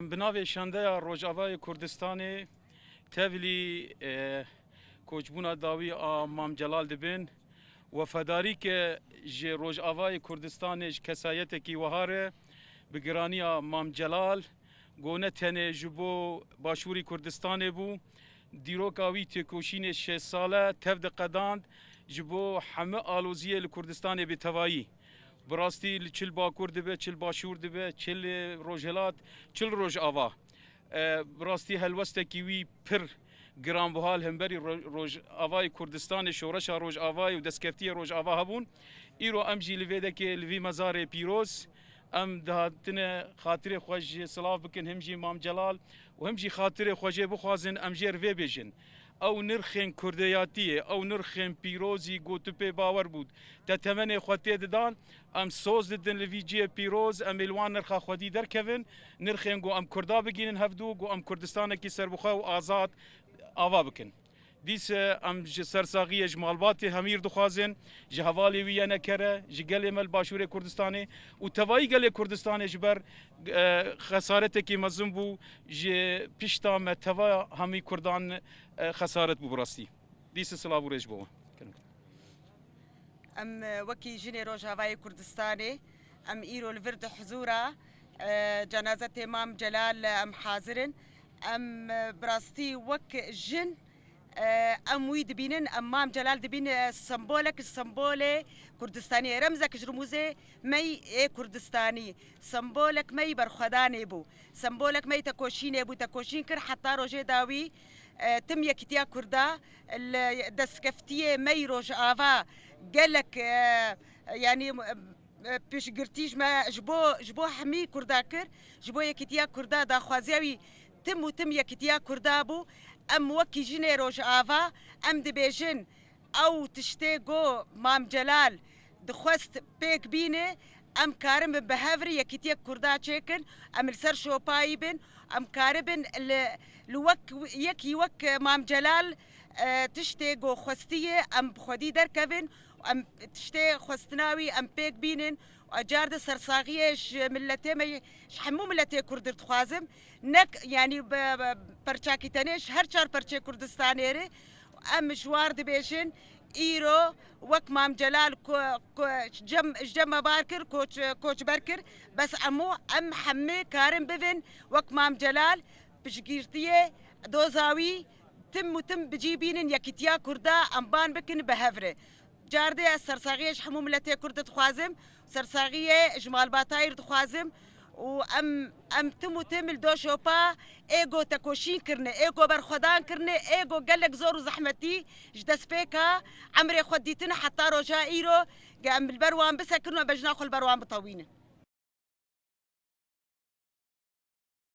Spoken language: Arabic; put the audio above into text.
بناوی شنده روجاوای کردستان تبلی کوچبونا داوی مام جلال دبن وفاداری که جه روجاوای کردستانش کسایت کی وهاره بگرانی مام جلال گونه تنه جبو باشوری کردستان بو دیروکاوی تکوشین 6 ساله تفد قداند جبو همه آلوزیه لکردستان به توایی براستی چل باکور دبه چل باشور دبه چل روجلات چل روج آوا براستی هلوسته کیوی پر گران بحال همبری روج آوای کردستان شورش روج آوای و دستکفتی روج آوا هبون ایرو ام جی لویده که لوی مزار پیروز ام دهاتن خاطر خوش سلاف بکن هم جی مام جلال و هم جی خاطر خوش بخوازن ام جی روی بیجن او نرخین کردیاتیه او نرخین پیروزی گوتو پی باور بود تا تمنی خواتی دادان ام سوز دادن لویجی پیروز ام الوان نرخا خودی در کون نرخین گو ام کردا بگینن هفدو گو ام کردستان کی سربخوا و آزاد آوا بکن دیس ام سرساقی جمالبات همیر دخوازن جهوالی ویا نکره جگل مل باشور کردستانی و توایی گل کردستانی جبر خسارت کی مزم بو ج پیشتا متوا همی کردان خسارت بو براستی دیس سلابو رج بو ام وكي جني روجاوای كردستاني ام ايرو الفرد حزورة جنازة امام جلال ام حاضرن ام براستي وك جن ام ويد بينن امام جلال دبين سمبولك السمبولي كردستاني رمزك جرموزي مي اي كردستاني سمبولك مي برخداني بو سمبولك مي تكوشين بو تكوشين كر حتى روجي داوي تم يكتيا كردا دسكفتيه مي روج آفا قالك يعني پیش گرتیج ما جبو حمی کردا کر جبو یکتیا کردا دا خوازیوی تم یکتیا کردا بو ام وکی جنه روش آوا ام دبیجن او تشتی گو مام جلال دخواست پیک بینه ام کارم بهافری یکتیا کردا چکن ام السر شوپایی بن ام کاربن لوک یکی وک مام جلال تشتی گو خوستیه ام خودی در کبن ام تشتي خوستناوي ام بيك بينن واجارد سرساغيش ملتي ما حمو ملتي كرد تخوازم نك يعني برشاكي تنيش هر شهر برشا كردستانيري ام جوار دبيشن ايرو وك مام جلال جم باركر كوش بركر بس امو ام حمي كارم بفن وك مام جلال بشقيرتيه دوزاوي تم بجيبين يكتيا كردا امبان بكن بهفره جاردي السرساغيش حمو ملتي كرد تخوازم سرساغيه جمال باتاير تخوازم ام تم الدوشوبا ايجو تكوشين كرني ايجو برخدان كرني ايجو قالك زورو زحمتي جدس بيكا عمري خديتنا حتى رجا ايرو قام البروان بس كرنا بجناخو البروان بطوينه